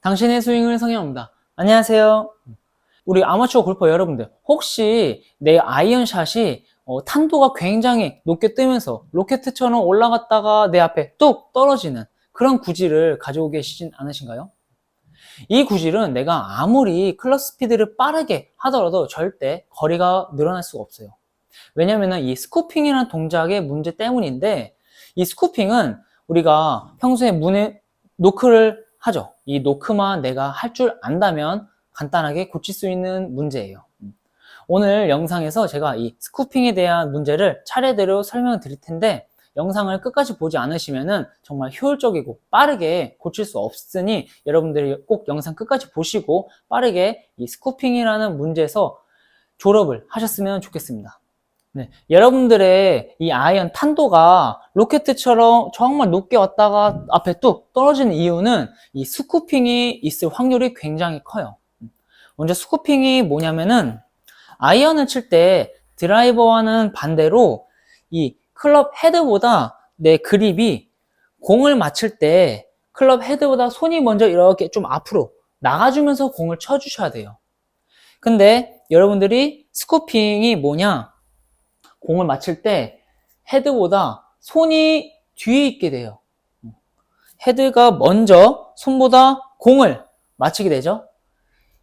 당신의 스윙을 성형합니다. 안녕하세요. 우리 아마추어 골퍼 여러분들, 혹시 내 아이언샷이 탄도가 굉장히 높게 뜨면서 로켓처럼 올라갔다가 내 앞에 뚝 떨어지는 그런 구질을 가지고 계시진 않으신가요? 이 구질은 내가 아무리 클럽 스피드를 빠르게 하더라도 절대 거리가 늘어날 수가 없어요. 왜냐면은 이 스쿠핑이라는 동작의 문제 때문인데, 이 스쿠핑은 우리가 평소에 노크를 하죠. 이 노크만 내가 할 줄 안다면 간단하게 고칠 수 있는 문제예요. 오늘 영상에서 제가 이 스쿠핑에 대한 문제를 차례대로 설명을 드릴 텐데, 영상을 끝까지 보지 않으시면은 정말 효율적이고 빠르게 고칠 수 없으니 여러분들이 꼭 영상 끝까지 보시고 빠르게 이 스쿠핑이라는 문제에서 졸업을 하셨으면 좋겠습니다. 네, 여러분들의 이 아이언 탄도가 로켓처럼 정말 높게 왔다가 앞에 뚝 떨어지는 이유는 이 스쿠핑이 있을 확률이 굉장히 커요. 먼저 스쿠핑이 뭐냐면은 아이언을 칠 때 드라이버와는 반대로 이 클럽 헤드보다 내 그립이 공을 맞힐 때 클럽 헤드보다 손이 먼저 이렇게 좀 앞으로 나가주면서 공을 쳐주셔야 돼요. 근데 여러분들이 스쿠핑이 뭐냐? 공을 맞힐 때 헤드보다 손이 뒤에 있게 돼요. 헤드가 먼저 손보다 공을 맞히게 되죠.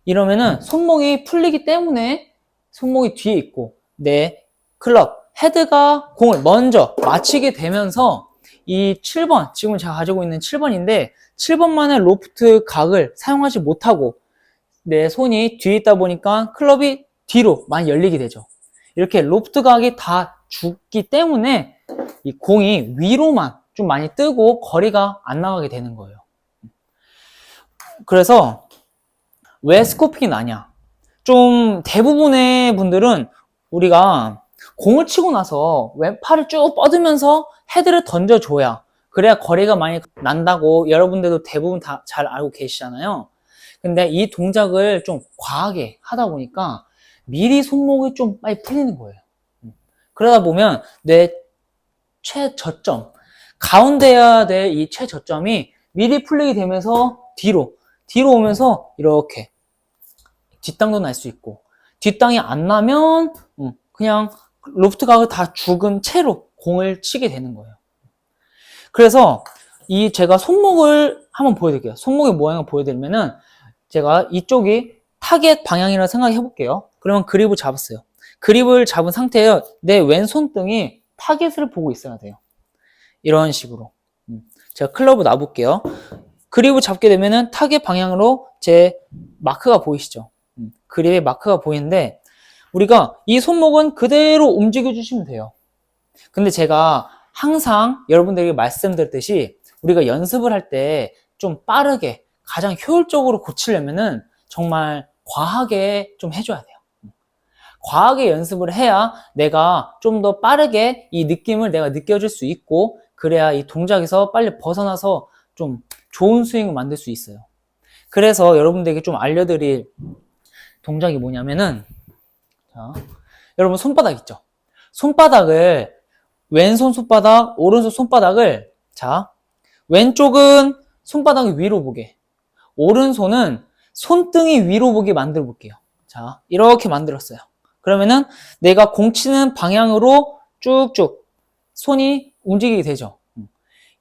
이러면은 손목이 풀리기 때문에 손목이 뒤에 있고 내 클럽 헤드가 공을 먼저 맞히게 되면서 이 7번, 지금 제가 가지고 있는 7번인데 7번만의 로프트 각을 사용하지 못하고 내 손이 뒤에 있다 보니까 클럽이 뒤로 많이 열리게 되죠. 이렇게 로프트 각이 다 죽기 때문에 이 공이 위로만 좀 많이 뜨고 거리가 안 나가게 되는 거예요. 그래서 왜 스코핑이 나냐? 좀 대부분의 분들은 우리가 공을 치고 나서 왼팔을 쭉 뻗으면서 헤드를 던져줘야 그래야 거리가 많이 난다고 여러분들도 대부분 다 잘 알고 계시잖아요. 근데 이 동작을 좀 과하게 하다 보니까 미리 손목이 좀 많이 풀리는 거예요. 그러다 보면 내 최저점, 가운데야 될 이 최저점이 미리 풀리게 되면서 뒤로 오면서 이렇게 뒷땅도 날 수 있고, 뒷땅이 안 나면 그냥 로프트 각을 다 죽은 채로 공을 치게 되는 거예요. 그래서 제가 손목을 한번 보여드릴게요. 손목의 모양을 보여드리면은 제가 이쪽이 타겟 방향이라고 생각해 볼게요. 그러면 그립을 잡았어요. 그립을 잡은 상태에 내 왼손등이 타겟을 보고 있어야 돼요. 이런 식으로. 제가 클럽을 놔볼게요. 그립을 잡게 되면은 타겟 방향으로 제 마크가 보이시죠? 그립의 마크가 보이는데 우리가 이 손목은 그대로 움직여 주시면 돼요. 근데 제가 항상 여러분들에게 말씀드렸듯이 우리가 연습을 할 때 좀 빠르게 가장 효율적으로 고치려면은 정말 과하게 좀 해줘야 돼요. 과하게 연습을 해야 내가 좀 더 빠르게 이 느낌을 내가 느껴줄 수 있고 그래야 이 동작에서 빨리 벗어나서 좀 좋은 스윙을 만들 수 있어요. 그래서 여러분들에게 좀 알려드릴 동작이 뭐냐면은 자, 여러분 손바닥 있죠? 손바닥을 왼손 손바닥, 오른손 손바닥을 자 왼쪽은 손바닥이 위로 보게 오른손은 손등이 위로 보게 만들어 볼게요. 자 이렇게 만들었어요. 그러면은 내가 공 치는 방향으로 쭉쭉 손이 움직이게 되죠.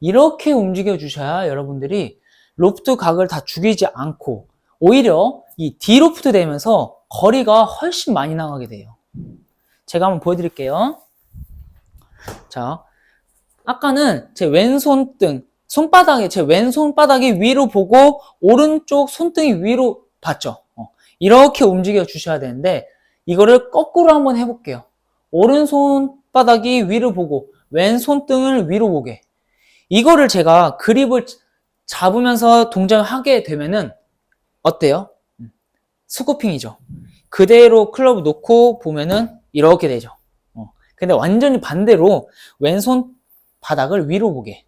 이렇게 움직여 주셔야 여러분들이 로프트 각을 다 죽이지 않고 오히려 이 디로프트 되면서 거리가 훨씬 많이 나가게 돼요. 제가 한번 보여드릴게요. 자, 아까는 제 왼손등 손바닥에 제 왼손바닥이 위로 보고 오른쪽 손등이 위로 봤죠. 이렇게 움직여 주셔야 되는데 이거를 거꾸로 한번 해볼게요. 오른손바닥이 위로 보고 왼손등을 위로 보게. 이거를 제가 그립을 잡으면서 동작을 하게 되면은 어때요? 스쿠핑이죠. 그대로 클럽을 놓고 보면은 이렇게 되죠. 근데 완전히 반대로 왼손 바닥을 위로 보게.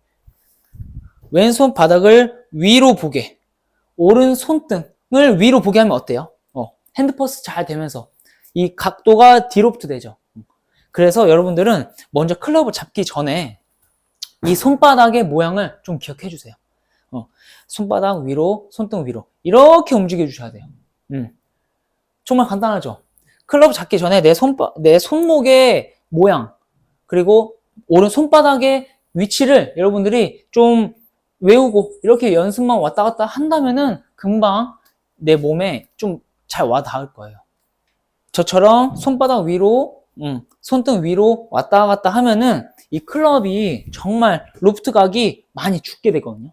왼손 바닥을 위로 보게. 오른손등을 위로 보게 하면 어때요? 핸드퍼스 잘 되면서 이 각도가 디로프트 되죠. 그래서 여러분들은 먼저 클럽을 잡기 전에 이 손바닥의 모양을 좀 기억해 주세요. 손바닥 위로, 손등 위로. 이렇게 움직여 주셔야 돼요. 정말 간단하죠? 클럽 잡기 전에 내 손목의 모양, 그리고 오른 손바닥의 위치를 여러분들이 좀 외우고 이렇게 연습만 왔다 갔다 한다면은 금방 내 몸에 좀 잘 와 닿을 거예요. 저처럼 손바닥 위로, 손등 위로 왔다 갔다 하면은 이 클럽이 정말 로프트 각이 많이 죽게 되거든요.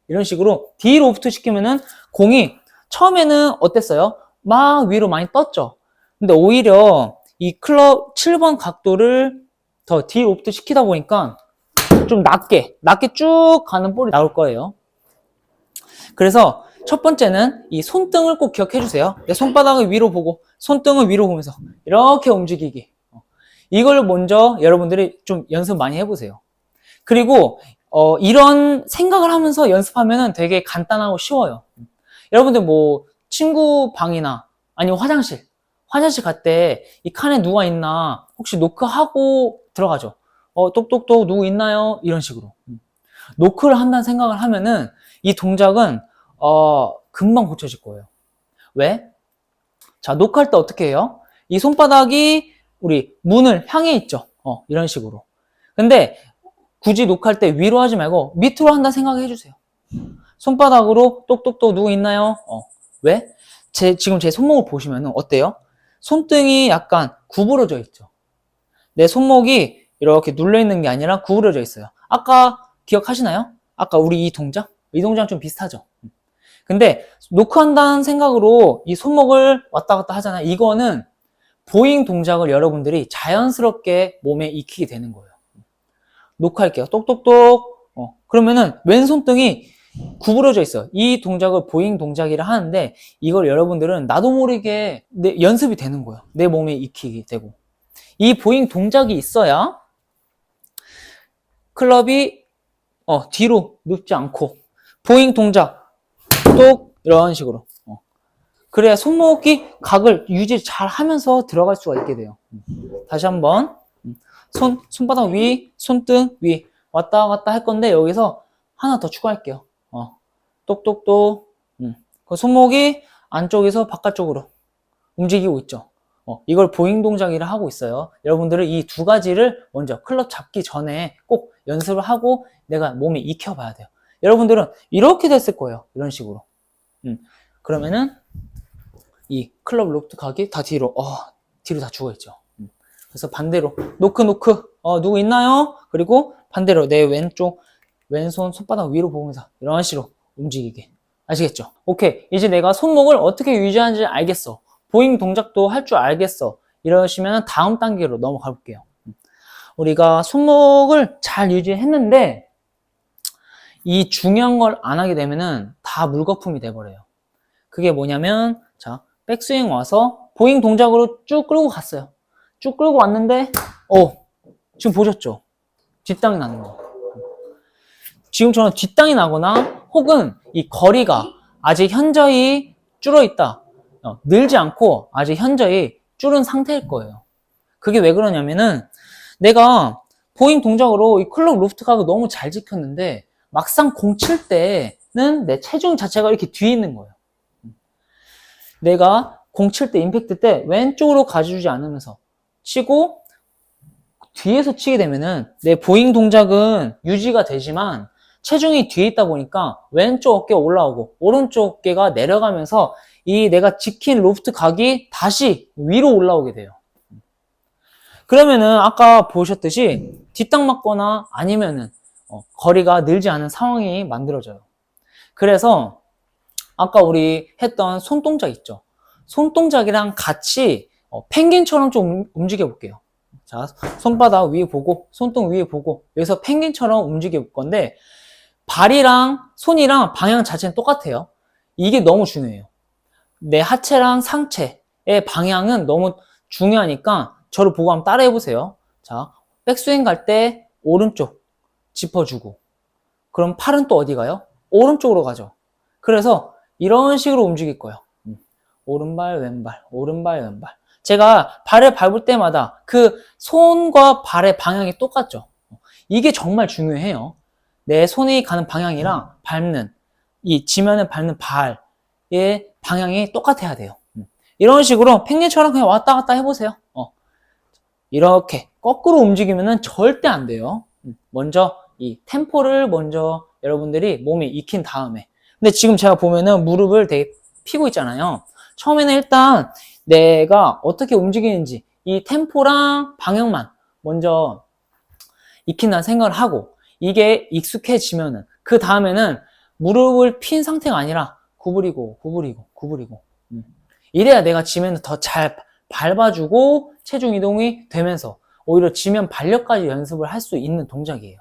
이런 식으로 디로프트 시키면은 공이 처음에는 어땠어요? 막 위로 많이 떴죠. 근데 오히려 이 클럽 7번 각도를 더 디로프트 시키다 보니까 좀 낮게 쭉 가는 볼이 나올 거예요. 그래서 첫 번째는 이 손등을 꼭 기억해 주세요. 내 손바닥을 위로 보고 손등을 위로 보면서 이렇게 움직이기. 이걸 먼저 여러분들이 좀 연습 많이 해보세요. 그리고 이런 생각을 하면서 연습하면 되게 간단하고 쉬워요. 여러분들 뭐 친구 방이나 아니면 화장실 갈 때 이 칸에 누가 있나 혹시 노크하고 들어가죠. 똑똑똑 누구 있나요? 이런 식으로 노크를 한다는 생각을 하면은 이 동작은 금방 고쳐질 거예요. 왜? 자, 노크할 때 어떻게 해요? 이 손바닥이 우리 문을 향해 있죠. 이런 식으로. 근데 굳이 노크할 때 위로 하지 말고 밑으로 한다 생각해 주세요. 손바닥으로 똑똑똑 누구 있나요? 왜? 지금 제 손목을 보시면 어때요? 손등이 약간 구부러져 있죠. 내 손목이 이렇게 눌려있는 게 아니라 구부러져 있어요. 아까 기억하시나요? 아까 우리 이 동작은 좀 비슷하죠. 근데 노크한다는 생각으로 이 손목을 왔다 갔다 하잖아요. 이거는 보잉 동작을 여러분들이 자연스럽게 몸에 익히게 되는 거예요. 노크할게요. 똑똑똑. 그러면은 왼손등이 구부러져 있어요. 이 동작을 보잉 동작이라 하는데 이걸 여러분들은 나도 모르게 연습이 되는 거예요. 내 몸에 익히게 되고. 이 보잉 동작이 있어야 클럽이 뒤로 눕지 않고 보잉 동작 똑 이런 식으로 그래야 손목이 각을 유지 잘 하면서 들어갈 수가 있게 돼요. 다시 한번 손바닥 위, 손등 위 왔다 갔다 할 건데 여기서 하나 더 추가할게요. 똑똑똑 그 손목이 안쪽에서 바깥쪽으로 움직이고 있죠. 이걸 보잉 동작이라 하고 있어요. 여러분들은 이 두 가지를 먼저 클럽 잡기 전에 꼭 연습을 하고 내가 몸에 익혀봐야 돼요. 여러분들은 이렇게 됐을 거예요. 이런 식으로. 그러면은 이 클럽 로프트 각이 다 뒤로 다 죽어있죠. 그래서 반대로 노크 누구 있나요? 그리고 반대로 내 왼손 손바닥 위로 보면서 이런 식으로 움직이게. 아시겠죠? 오케이. 이제 내가 손목을 어떻게 유지하는지 알겠어. 보잉 동작도 할 줄 알겠어. 이러시면 다음 단계로 넘어가 볼게요. 우리가 손목을 잘 유지했는데 이 중요한 걸 안 하게 되면은 다 물거품이 돼버려요. 그게 뭐냐면 자 백스윙 와서 보잉 동작으로 쭉 끌고 갔어요. 쭉 끌고 왔는데 지금 보셨죠? 뒷땅이 나는 거. 지금처럼 뒷땅이 나거나 혹은 이 거리가 아직 현저히 줄어 있다. 늘지 않고 아직 현저히 줄은 상태일 거예요. 그게 왜 그러냐면은 내가 보잉 동작으로 이 클럽 로프트 각을 너무 잘 지켰는데 막상 공 칠 때는 내 체중 자체가 이렇게 뒤에 있는 거예요. 내가 공 칠 때 임팩트 때 왼쪽으로 가주지 않으면서 치고 뒤에서 치게 되면은 내 보잉 동작은 유지가 되지만 체중이 뒤에 있다 보니까 왼쪽 어깨가 올라오고 오른쪽 어깨가 내려가면서 이 내가 지킨 로프트 각이 다시 위로 올라오게 돼요. 그러면은 아까 보셨듯이 뒷땅 맞거나 아니면은 거리가 늘지 않은 상황이 만들어져요. 그래서 아까 우리 했던 손동작 있죠. 손동작이랑 같이 펭귄처럼 좀 움직여 볼게요. 자, 손바닥 위에 보고 손등 위에 보고 여기서 펭귄처럼 움직여 볼 건데 발이랑 손이랑 방향 자체는 똑같아요. 이게 너무 중요해요. 내 하체랑 상체의 방향은 너무 중요하니까 저를 보고 한번 따라해 보세요. 자, 백스윙 갈 때 오른쪽 짚어주고 그럼 팔은 또 어디 가요? 오른쪽으로 가죠. 그래서 이런 식으로 움직일 거예요. 오른발 왼발 오른발 왼발 제가 발을 밟을 때마다 그 손과 발의 방향이 똑같죠. 이게 정말 중요해요. 내 손이 가는 방향이랑 밟는 이 지면에 밟는 발의 방향이 똑같아야 돼요. 이런 식으로 팽개처럼 그냥 왔다 갔다 해보세요. 이렇게 거꾸로 움직이면은 절대 안 돼요. 먼저 이 템포를 먼저 여러분들이 몸에 익힌 다음에. 근데 지금 제가 보면은 무릎을 되게 펴고 있잖아요. 처음에는 일단 내가 어떻게 움직이는지 이 템포랑 방향만 먼저 익힌다는 생각을 하고, 이게 익숙해지면은 그 다음에는 무릎을 핀 상태가 아니라 구부리고 구부리고 구부리고, 이래야 내가 지면을 더 잘 밟아주고 체중 이동이 되면서 오히려 지면 발력까지 연습을 할 수 있는 동작이에요.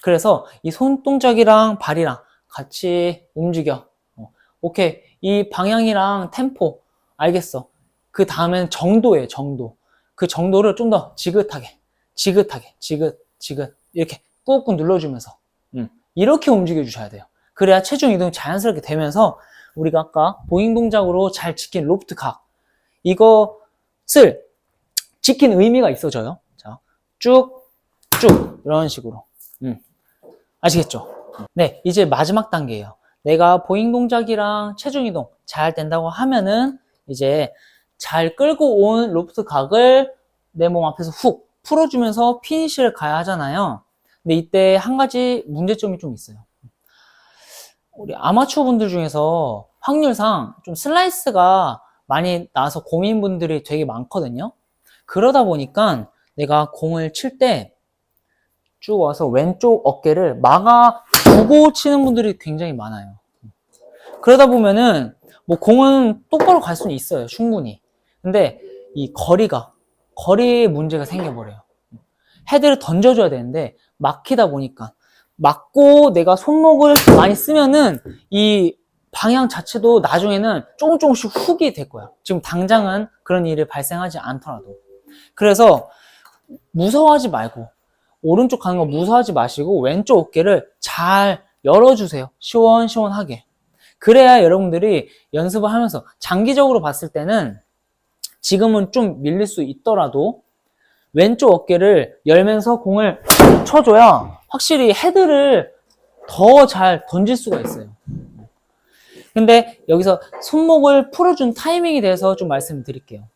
그래서 이 손동작이랑 발이랑 같이 움직여. 오케이, 이 방향이랑 템포 알겠어. 그 다음엔 정도예요. 정도. 그 정도를 좀 더 지긋하게 지긋 이렇게 꾹꾹 눌러주면서 이렇게 움직여 주셔야 돼요. 그래야 체중 이동이 자연스럽게 되면서 우리가 아까 보잉 동작으로 잘 지킨 로프트 각, 이것을 지킨 의미가 있어져요. 자, 쭉 이런 식으로. 아시겠죠? 네, 이제 마지막 단계예요. 내가 보잉 동작이랑 체중 이동 잘 된다고 하면은 이제 잘 끌고 온 로프트 각을 내 몸 앞에서 훅 풀어주면서 피니쉬를 가야 하잖아요. 근데 이때 한 가지 문제점이 좀 있어요. 우리 아마추어 분들 중에서 확률상 좀 슬라이스가 많이 나와서 고민분들이 되게 많거든요. 그러다 보니까 내가 공을 칠 때 쭉 와서 왼쪽 어깨를 막아 두고 치는 분들이 굉장히 많아요. 그러다 보면은 뭐 공은 똑바로 갈 수는 있어요, 충분히. 근데 이 거리에 문제가 생겨버려요. 헤드를 던져줘야 되는데 막히다 보니까, 막고 내가 손목을 많이 쓰면은 이 방향 자체도 나중에는 조금씩 훅이 될 거야. 지금 당장은 그런 일이 발생하지 않더라도. 그래서 무서워하지 말고, 오른쪽 가는 거 무서워하지 마시고 왼쪽 어깨를 잘 열어주세요. 시원시원하게. 그래야 여러분들이 연습을 하면서 장기적으로 봤을 때는 지금은 좀 밀릴 수 있더라도 왼쪽 어깨를 열면서 공을 쳐줘야 확실히 헤드를 더 잘 던질 수가 있어요. 근데 여기서 손목을 풀어준 타이밍에 대해서 좀 말씀드릴게요.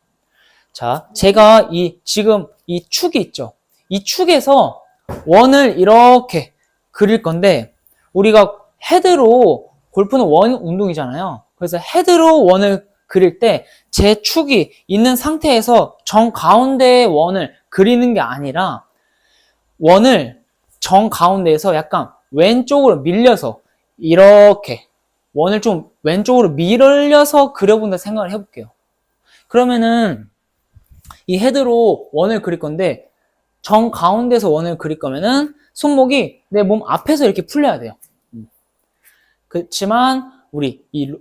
자, 제가 지금 이 축이 있죠. 이 축에서 원을 이렇게 그릴 건데, 우리가 헤드로, 골프는 원 운동이잖아요. 그래서 헤드로 원을 그릴 때 제 축이 있는 상태에서 정 가운데에 원을 그리는 게 아니라 원을 정 가운데에서 약간 왼쪽으로 밀려서 이렇게 원을 좀 왼쪽으로 밀려서 그려본다 생각을 해볼게요. 그러면은 이 헤드로 원을 그릴 건데 정 가운데서 원을 그릴 거면은 손목이 내 몸 앞에서 이렇게 풀려야 돼요. 그렇지만 우리 이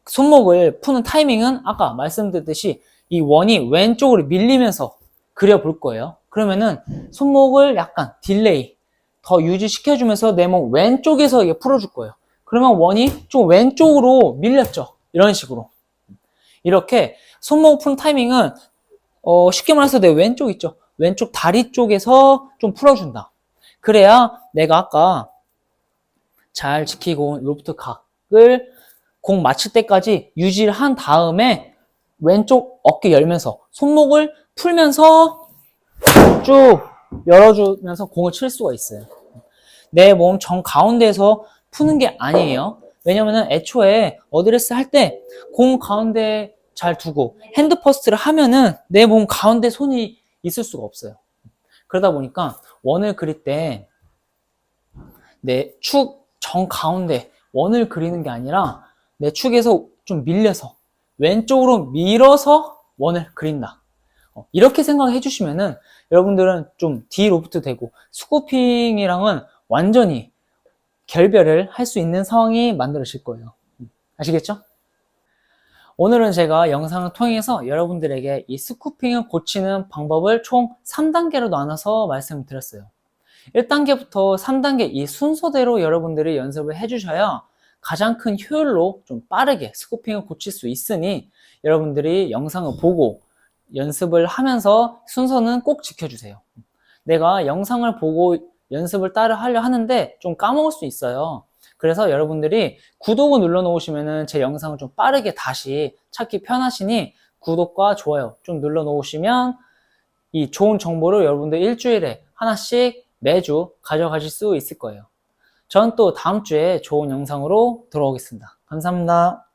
손목을 푸는 타이밍은 아까 말씀드렸듯이 이 원이 왼쪽으로 밀리면서 그려볼 거예요. 그러면은 손목을 약간 딜레이 더 유지시켜주면서 내 몸 왼쪽에서 이게 풀어줄 거예요. 그러면 원이 좀 왼쪽으로 밀렸죠. 이런 식으로. 이렇게 손목 푸는 타이밍은 쉽게 말해서 내 왼쪽 있죠. 왼쪽 다리 쪽에서 좀 풀어준다. 그래야 내가 아까 잘 지키고 로프트 각을 공 맞힐 때까지 유지를 한 다음에 왼쪽 어깨 열면서 손목을 풀면서 쭉 열어주면서 공을 칠 수가 있어요. 내 몸 정 가운데에서 푸는 게 아니에요. 왜냐면은 애초에 어드레스 할 때 공 가운데 잘 두고 핸드 퍼스트를 하면은 내 몸 가운데 손이 있을 수가 없어요. 그러다 보니까 원을 그릴 때 내 축 정 가운데 원을 그리는 게 아니라 내 축에서 좀 밀려서 왼쪽으로 밀어서 원을 그린다. 이렇게 생각해 주시면은 여러분들은 좀 디로프트 되고 스쿠핑이랑은 완전히 결별을 할 수 있는 상황이 만들어질 거예요. 아시겠죠? 오늘은 제가 영상을 통해서 여러분들에게 이 스쿠핑을 고치는 방법을 총 3단계로 나눠서 말씀드렸어요. 1단계부터 3단계 이 순서대로 여러분들이 연습을 해주셔야 가장 큰 효율로 좀 빠르게 스쿠핑을 고칠 수 있으니 여러분들이 영상을 보고 연습을 하면서 순서는 꼭 지켜주세요. 내가 영상을 보고 연습을 따라 하려 하는데 좀 까먹을 수 있어요. 그래서 여러분들이 구독을 눌러 놓으시면은 제 영상을 좀 빠르게 다시 찾기 편하시니 구독과 좋아요 좀 눌러 놓으시면 이 좋은 정보를 여러분들 일주일에 하나씩 매주 가져가실 수 있을 거예요. 전 또 다음 주에 좋은 영상으로 돌아오겠습니다. 감사합니다.